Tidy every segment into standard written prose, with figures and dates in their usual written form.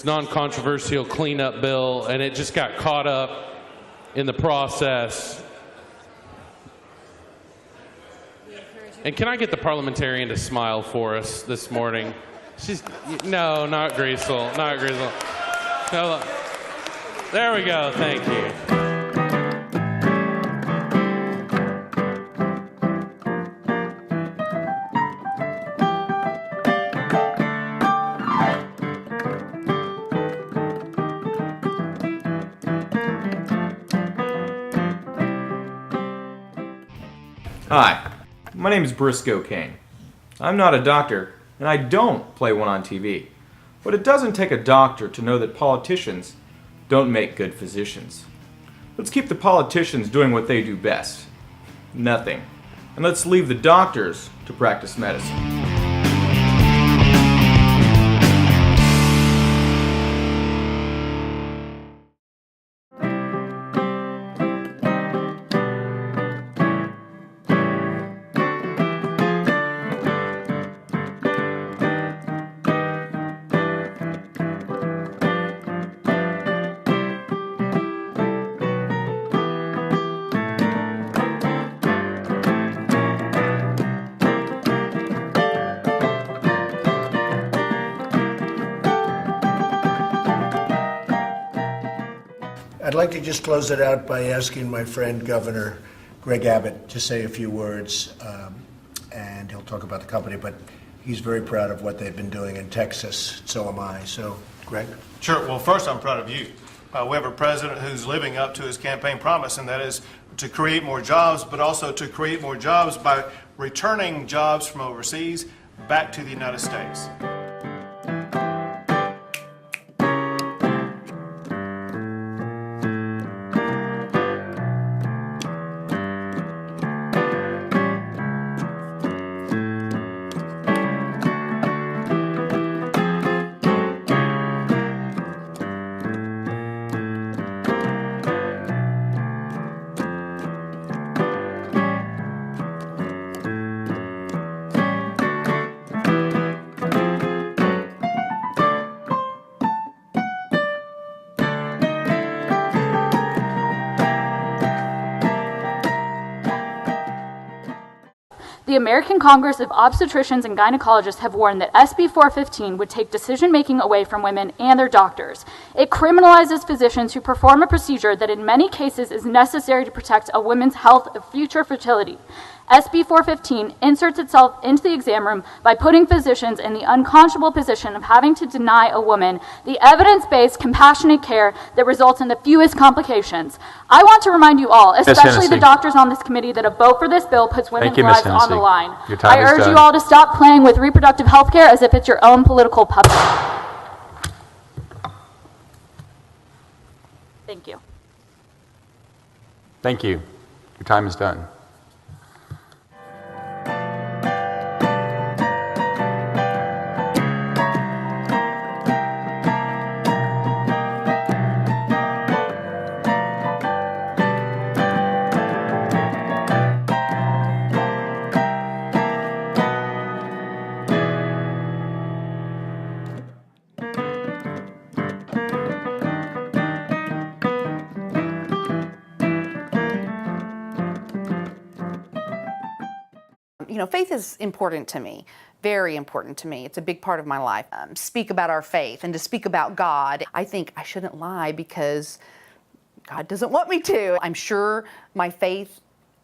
non-controversial cleanup bill, and it just got caught up in the process. And can I get the parliamentarian to smile for us this morning? No, not Greasel, not Greasel. No, there we go, thank you. Hi, my name is Briscoe Kane. I'm not a doctor, and I don't play one on TV. But it doesn't take a doctor to know that politicians don't make good physicians. Let's keep the politicians doing what they do best. Nothing. And let's leave the doctors to practice medicine. I'd like to just close it out by asking my friend Governor Greg Abbott to say a few words, and he'll talk about the company, but he's very proud of what they've been doing in Texas. So am I. So, Greg? Sure. Well, first, I'm proud of you. We have a president who's living up to his campaign promise, and that is to create more jobs, but also to create more jobs by returning jobs from overseas back to the United States. The American Congress of Obstetricians and Gynecologists have warned that SB 415 would take decision-making away from women and their doctors. It criminalizes physicians who perform a procedure that in many cases is necessary to protect a woman's health of future fertility. SB 415 inserts itself into the exam room by putting physicians in the unconscionable position of having to deny a woman the evidence-based, compassionate care that results in the fewest complications. I want to remind you all, especially the doctors on this committee, that a vote for this bill puts women's lives on the line. I urge you all to stop playing with reproductive health care as if it's your own political puppet. Thank you. Thank you. Your time is done. You know, faith is important to me, very important to me. It's a big part of my life. Speak about our faith and to speak about God. I think I shouldn't lie because God doesn't want me to. I'm sure my faith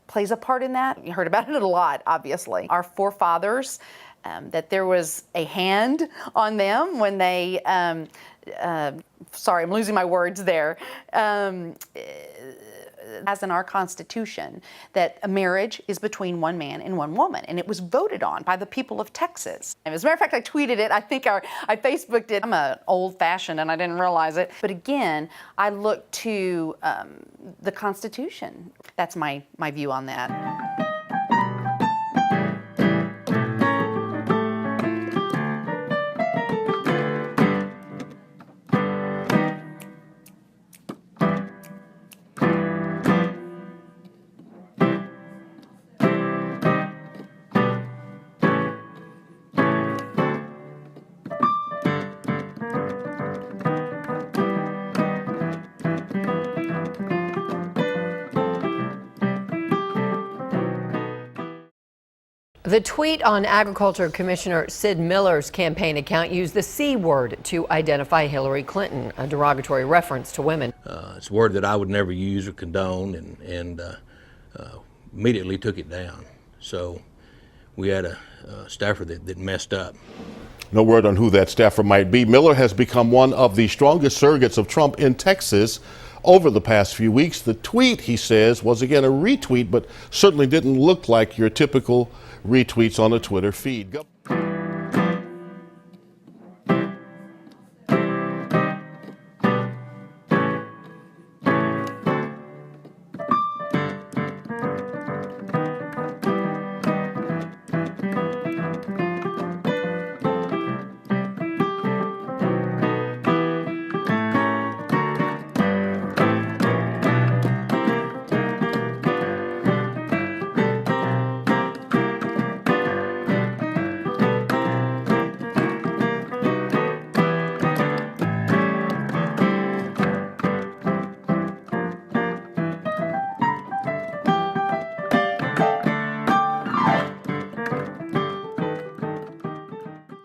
plays a part in that. You heard about it a lot, obviously. Our forefathers, that there was a hand on them when they, sorry, I'm losing my words there. As in our Constitution, that a marriage is between one man and one woman, and it was voted on by the people of Texas. And as a matter of fact, I tweeted it, I think I Facebooked it. I'm an old-fashioned and I didn't realize it. But again, I look to the Constitution. That's my view on that. The tweet on Agriculture Commissioner Sid Miller's campaign account used the C word to identify Hillary Clinton, a derogatory reference to women. It's a word that I would never use or condone, and immediately took it down. So we had a staffer that messed up. No word on who that staffer might be. Miller has become one of the strongest surrogates of Trump in Texas over the past few weeks. The tweet, he says, was again a retweet, but certainly didn't look like your typical retweets on a Twitter feed.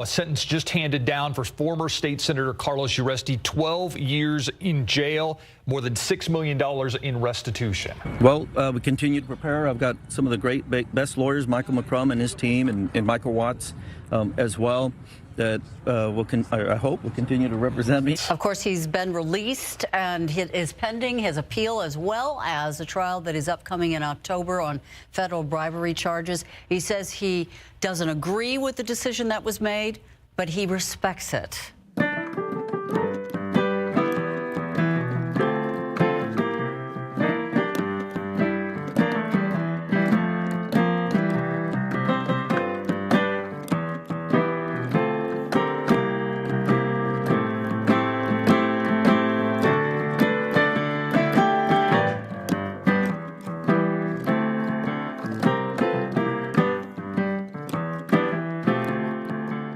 A sentence just handed down for former state senator Carlos Uresti, 12 years in jail, more than $6 million in restitution. Well, we continue to prepare. I've got some of the great best lawyers, Michael McCrum and his team, and Michael Watts as well, that I hope will continue to represent me. Of course, he's been released and is pending his appeal, as well as a trial that is upcoming in October on federal bribery charges. He says he doesn't agree with the decision that was made, but he respects it.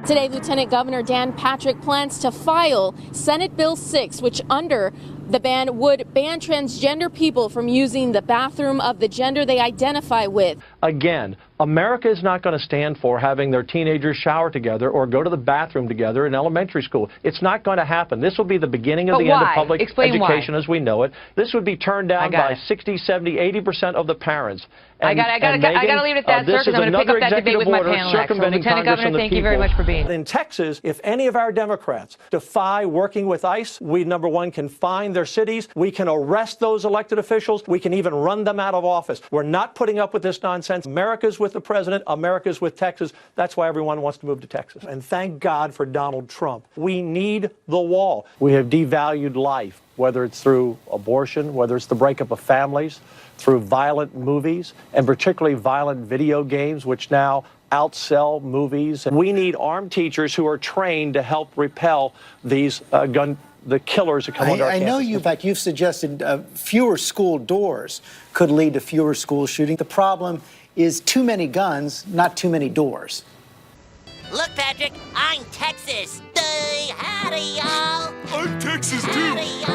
Today, Lieutenant Governor Dan Patrick plans to file Senate Bill 6, which under the ban would ban transgender people from using the bathroom of the gender they identify with. Again, America is not going to stand for having their teenagers shower together or go to the bathroom together in elementary school. It's not going to happen. This will be the beginning of the end of public education as we know it. This would be turned down by 60, 70, 80% of the parents. And, I got to leave it at that, sir, because I'm going to pick up that debate with my panel next. So, Lieutenant Governor, thank you very much for being here. In Texas, if any of our Democrats defy working with ICE, we, number one, can fine their cities. We can arrest those elected officials. We can even run them out of office. We're not putting up with this nonsense. America's with the president. America's with Texas. That's why everyone wants to move to Texas. And thank God for Donald Trump. We need the wall. We have devalued life, whether it's through abortion, whether it's the breakup of families, through violent movies, and particularly violent video games, which now outsell movies. And we need armed teachers who are trained to help repel these the killers that come onto our campus. I know in fact, you've suggested fewer school doors could lead to fewer school shootings. The problem is too many guns, not too many doors. Look, Patrick, I'm Texas. Howdy, y'all. I'm Texas, too. Howdy, y'all.